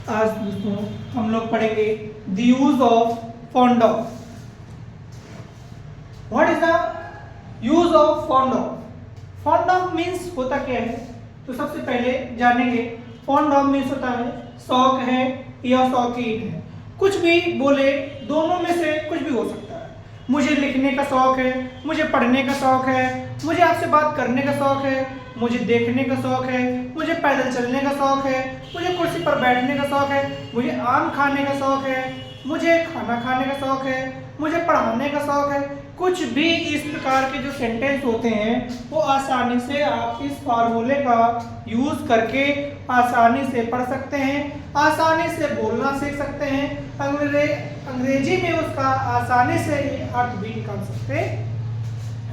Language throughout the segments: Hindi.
आज दोस्तों हम लोग पढ़ेंगे the use of fond of. What is the use of fond of? Fond of means होता क्या है, तो सबसे पहले जानेंगे। फॉन्ड ऑफ मीन्स होता है शौक है या शौकीन है। कुछ भी बोले, दोनों में से कुछ भी हो सकता है। मुझे लिखने का शौक है, मुझे पढ़ने का शौक है, मुझे आपसे बात करने का शौक है, मुझे देखने का शौक है, मुझे पैदल चलने का शौक है, मुझे कुर्सी पर बैठने का शौक है, मुझे आम खाने का शौक है, मुझे खाना खाने का शौक है, मुझे पढ़ाने का शौक है। कुछ भी इस प्रकार के जो सेंटेंस होते हैं वो आसानी से आप इस फार्मूले का यूज करके आसानी से पढ़ सकते हैं, आसानी से बोलना सीख सकते हैं, अंग्रेजी में उसका आसानी से अर्थ भी निकाल सकते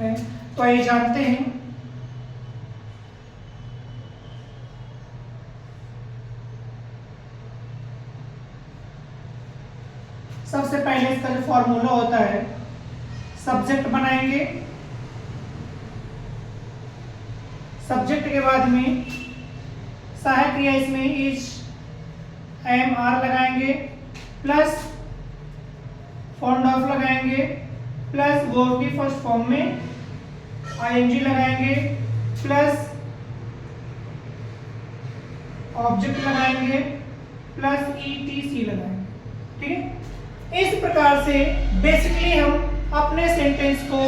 हैं। तो ये जानते हैं। सबसे पहले इसका जो फॉर्मूला होता है, सब्जेक्ट बनाएंगे, सब्जेक्ट के बाद में सहायक क्रिया इसमें इज एम आर लगाएंगे, प्लस फॉन्ड ऑफ लगाएंगे, प्लस वर्ब की फर्स्ट फॉर्म में आईएनजी लगाएंगे, प्लस ऑब्जेक्ट लगाएंगे, प्लस ईटीसी लगाएंगे। ठीक है, इस प्रकार से बेसिकली हम अपने सेंटेंस को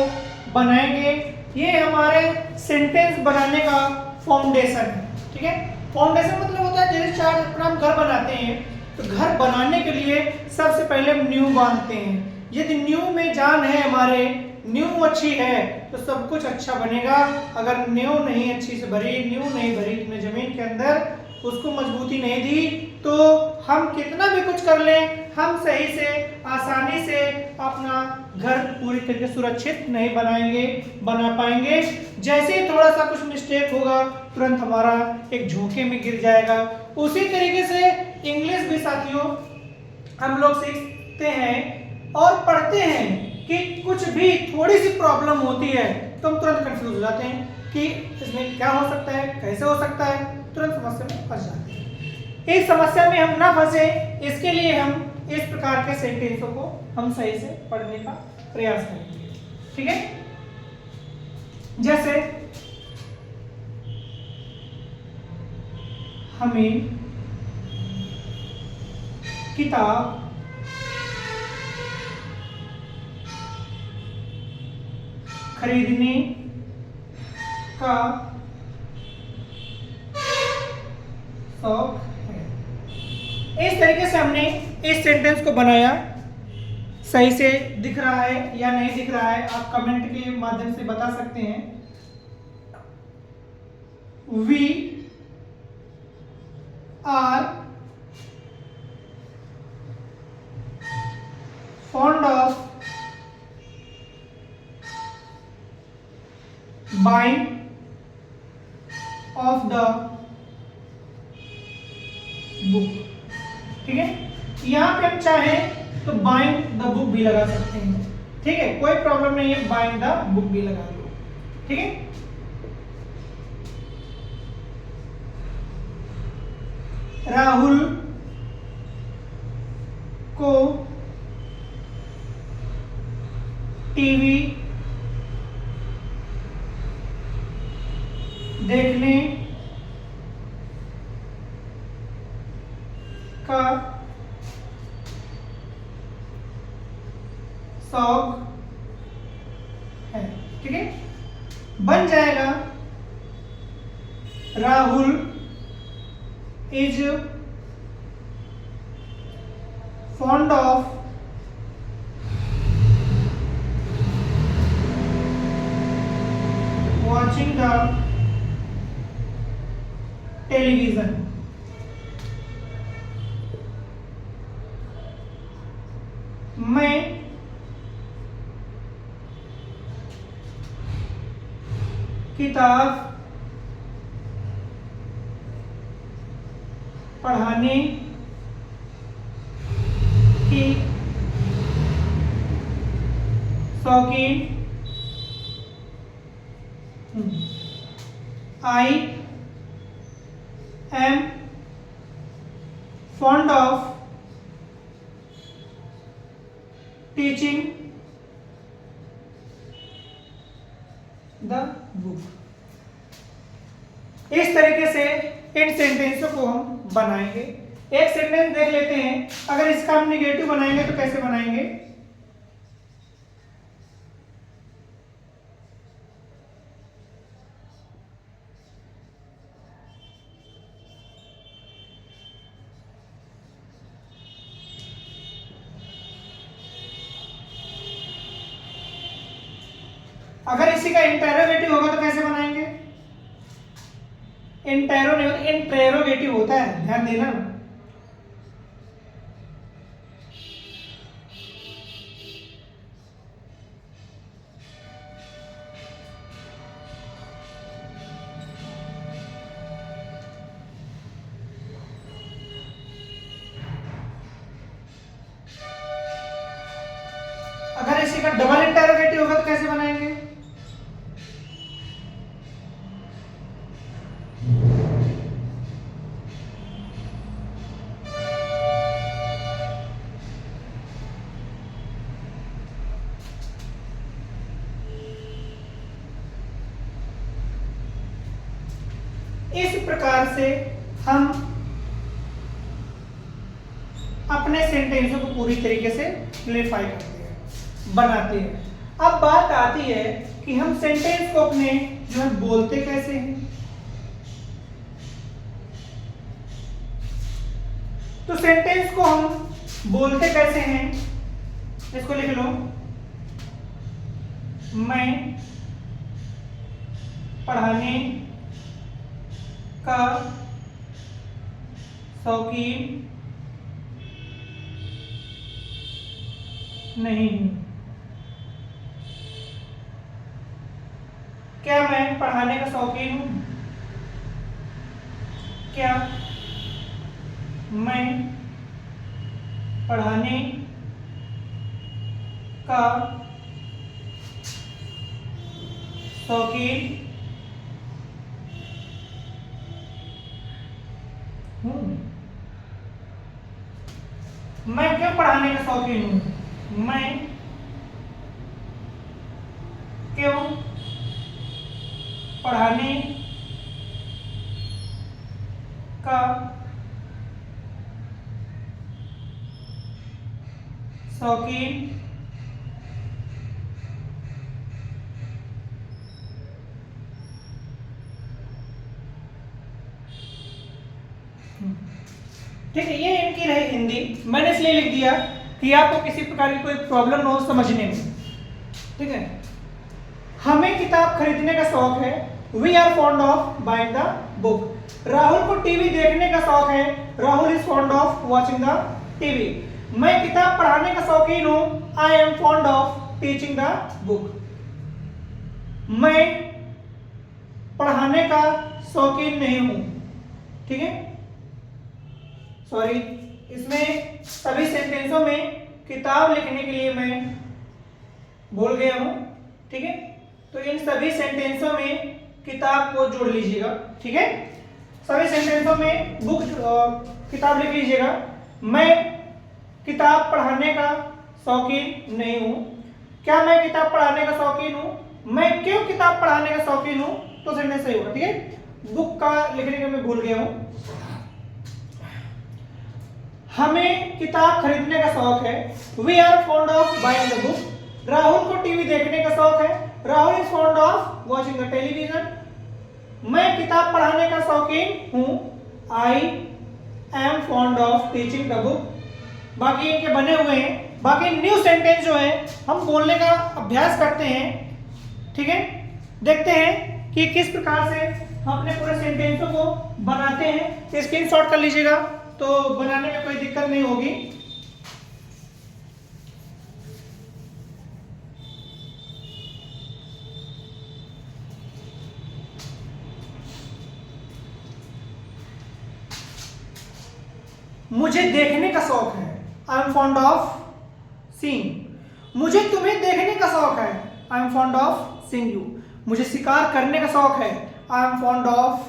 बनाएंगे। ये हमारे सेंटेंस बनाने का फाउंडेशन है। ठीक है, फाउंडेशन मतलब होता है जैसे चार अपना हम घर बनाते हैं, तो घर बनाने के लिए सबसे पहले हम नींव बांधते हैं। यदि नींव में जान है, हमारे नींव अच्छी है तो सब कुछ अच्छा बनेगा। अगर नींव नहीं अच्छी से भरी, नींव नहीं भरी, तुमने जमीन के अंदर उसको मजबूती नहीं दी, तो हम कितना भी कुछ कर लें, हम सही से आसानी से अपना घर पूरी तरीके से सुरक्षित नहीं बना पाएंगे। जैसे ही थोड़ा सा कुछ मिस्टेक होगा, तुरंत हमारा एक झोंके में गिर जाएगा। उसी तरीके से इंग्लिश भी साथियों हम लोग सीखते हैं और पढ़ते हैं कि कुछ भी थोड़ी सी प्रॉब्लम होती है तो हम तुरंत कंफ्यूज हो जाते हैं कि इसमें क्या हो सकता है, कैसे हो सकता है, तुरंत समस्या में फंस जाते हैं। इस समस्या में हम ना फंसे, इसके लिए हम इस प्रकार के सेंटेंसों को हम सही से पढ़ने का प्रयास करेंगे। ठीक है, जैसे हमें किताब खरीदने का शौक है। इस तरीके से हमने इस सेंटेंस को बनाया। सही से दिख रहा है या नहीं दिख रहा है, आप कमेंट के माध्यम से बता सकते हैं। We are fond of buying of the book। ठीक है, यहां पे हम चाहें तो बाइंग द बुक भी लगा सकते हैं। ठीक है, कोई प्रॉब्लम नहीं है, बाइंग द बुक भी लगा लो। ठीक है, राहुल को टीवी देखने का शौक है। ठीक है, बन जाएगा Rahul is fond of watching the television। मैं किताब पढ़ाने की शौकीन I am fond of teaching the book। इस तरीके से इन सेंटेंसों को हम बनाएंगे। एक सेंटेंस देख लेते हैं, अगर इसका हम निगेटिव बनाएंगे तो कैसे बनाएंगे। अगर इसी का इंटेरोगेटिव होगा तो कैसे बनाएंगे। इंटेरोगेटिव होता है, ध्यान देना। अगर इसी का डबल इंटेरोगेटिव होगा तो कैसे बनाएंगे। इस प्रकार से हम अपने सेंटेंसों को पूरी तरीके से क्लैरिफाई करते हैं, बनाते हैं। अब बात आती है कि हम सेंटेंस को अपने जो है बोलते कैसे हैं। तो सेंटेंस को हम बोलते कैसे हैं, इसको लिख लो। मैं पढ़ाने का शौकीन नहीं हूं। क्या मैं पढ़ाने का शौकीन हूं? क्या मैं पढ़ाने का शौकीन हूं? मैं क्यों पढ़ाने का शौकीन हूं? मैं क्यों पढ़ाने का शौकीन ठीक है। ये इनकी रही हिंदी, मैंने इसलिए लिख दिया कि आपको किसी प्रकार की कोई प्रॉब्लम ना हो समझने में। ठीक है, हमें किताब खरीदने का शौक है। We are fond of buying the book. Rahul को टीवी देखने का शौक है। Rahul is fond of watching the TV. मैं किताब पढ़ाने का शौकीन हूं। I am fond of teaching the book. मैं पढ़ाने का शौकीन नहीं हूं। ठीक है, सॉरी, इसमें सभी सेंटेंसों में किताब लिखने के लिए मैं भूल गया हूं। ठीक है, तो इन सभी सेंटेंसों में किताब को जोड़ लीजिएगा। ठीक है, सभी सेंटेंसों में बुक किताब लिख लीजिएगा। मैं किताब पढ़ाने का शौकीन नहीं हूं। क्या मैं किताब पढ़ाने का शौकीन हूं? मैं क्यों किताब पढ़ाने का शौकीन हूं? तो सेंटेंस सही होगा। ठीक है, बुक का लिखने का मैं भूल गया हूं। हमें किताब खरीदने का शौक है। We are fond of buying the book. Rahul को टीवी देखने का शौक है। Rahul is fond of watching the television. मैं किताब पढ़ाने का शौकीन हूं। I am fond of teaching the book. बाकी इनके बने हुए हैं। बाकी न्यू सेंटेंस जो है हम बोलने का अभ्यास करते हैं। ठीक है, देखते हैं कि किस प्रकार से हम अपने पूरे सेंटेंसों को बनाते हैं। स्क्रीनशॉट कर लीजिएगा तो बनाने में कोई दिक्कत नहीं होगी। मुझे देखने का शौक है। आई एम फॉन्ड ऑफ सीइंग। मुझे तुम्हें देखने का शौक है। आई am fond of seeing you. मुझे शिकार करने का शौक है। आई एम फॉन्ड ऑफ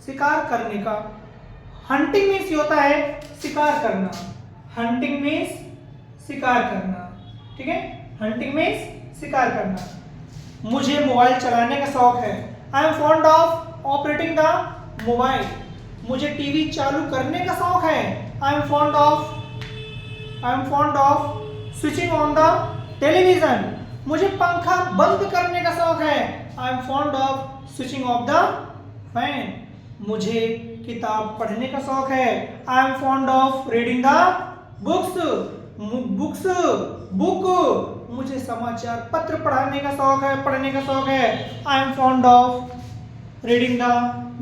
शिकार करने का। हंटिंग मीन्स ये होता है शिकार करना। हंटिंग मीन्स शिकार करना, ठीक है। हंटिंग मीन्स शिकार करना। मुझे मोबाइल चलाने का शौक है। आई am fond of operating the mobile. मुझे टीवी चालू करने का शौक है। आई am fond of switching on the television. मुझे पंखा बंद करने का शौक है। आई am fond of switching off the fan. मुझे किताब पढ़ने का शौक है। आई am fond of reading the book. मुझे समाचार पत्र पढ़ने का शौक है। आई am fond of reading the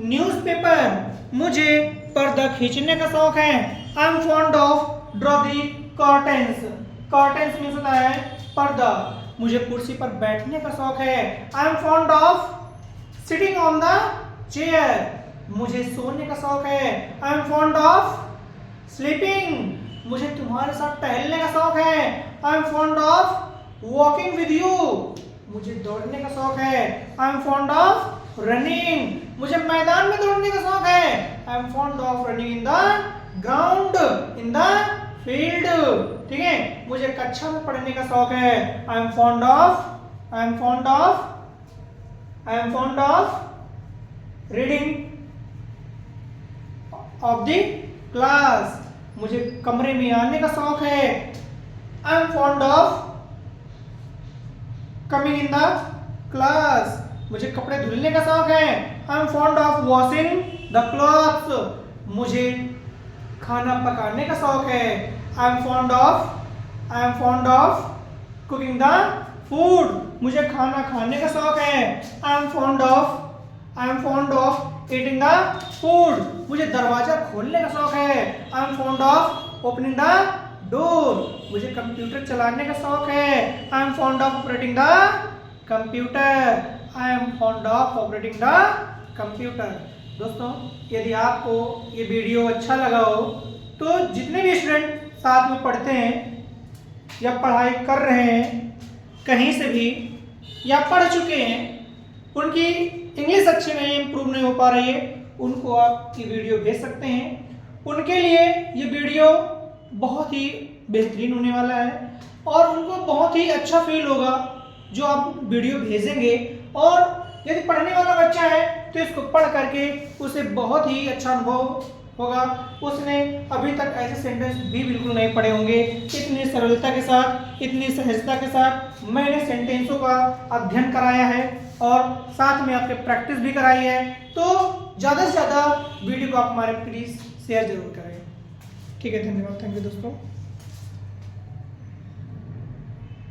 newspaper. मुझे पर्दा खींचने का शौक है। आई am fond of draw the curtains. Curtains means होता है पर्दा। मुझे कुर्सी पर बैठने का शौक है। आई am fond of sitting on the chair. मुझे सोने का शौक है। आई एम फॉन्ड ऑफ स्लीपिंग। मुझे तुम्हारे साथ टहलने का शौक है। आई am fond of walking with you. मुझे दौड़ने का शौक है। आई एम फॉन्ड ऑफ रनिंग। मुझे मैदान में दौड़ने का शौक है। आई am fond of running in the ground, in the field, ठीक है। मुझे कक्षा में पढ़ने का शौक है। आई am fond of reading of the class. मुझे कमरे में आने का शौक है। आई am fond of coming in the class. मुझे कपड़े धुलने का शौक है। आई am fond of washing the clothes. मुझे खाना पकाने का शौक है। आई am fond of cooking the food. मुझे खाना खाने का शौक है। आई am fond of eating the food. मुझे दरवाजा खोलने का शौक है। आई am fond of opening the door. मुझे कंप्यूटर चलाने का शौक है। आई am fond of operating the computer. I am fond of operating the computer. दोस्तों, यदि आपको ये वीडियो अच्छा लगा हो तो जितने भी स्टूडेंट साथ में पढ़ते हैं या पढ़ाई कर रहे हैं कहीं से भी या पढ़ चुके हैं, उनकी इंग्लिश अच्छी नहीं इम्प्रूव नहीं हो पा रही है, उनको आप ये वीडियो भेज सकते हैं। उनके लिए ये वीडियो बहुत ही बेहतरीन होने वाला है और उनको बहुत ही अच्छा फील होगा जो आप वीडियो भेजेंगे। और यदि पढ़ने वाला बच्चा है तो इसको पढ़ करके उसे बहुत ही अच्छा अनुभव होगा। उसने अभी तक ऐसे सेंटेंस भी बिल्कुल नहीं पढ़े होंगे। इतनी सरलता के साथ, इतनी सहजता के साथ मैंने सेंटेंसों का अध्ययन कराया है और साथ में आपके प्रैक्टिस भी कराई है। तो ज़्यादा से ज़्यादा वीडियो को आप हमारे प्लीज़ शेयर जरूर करें। ठीक है, धन्यवाद। थैंक यू दोस्तों।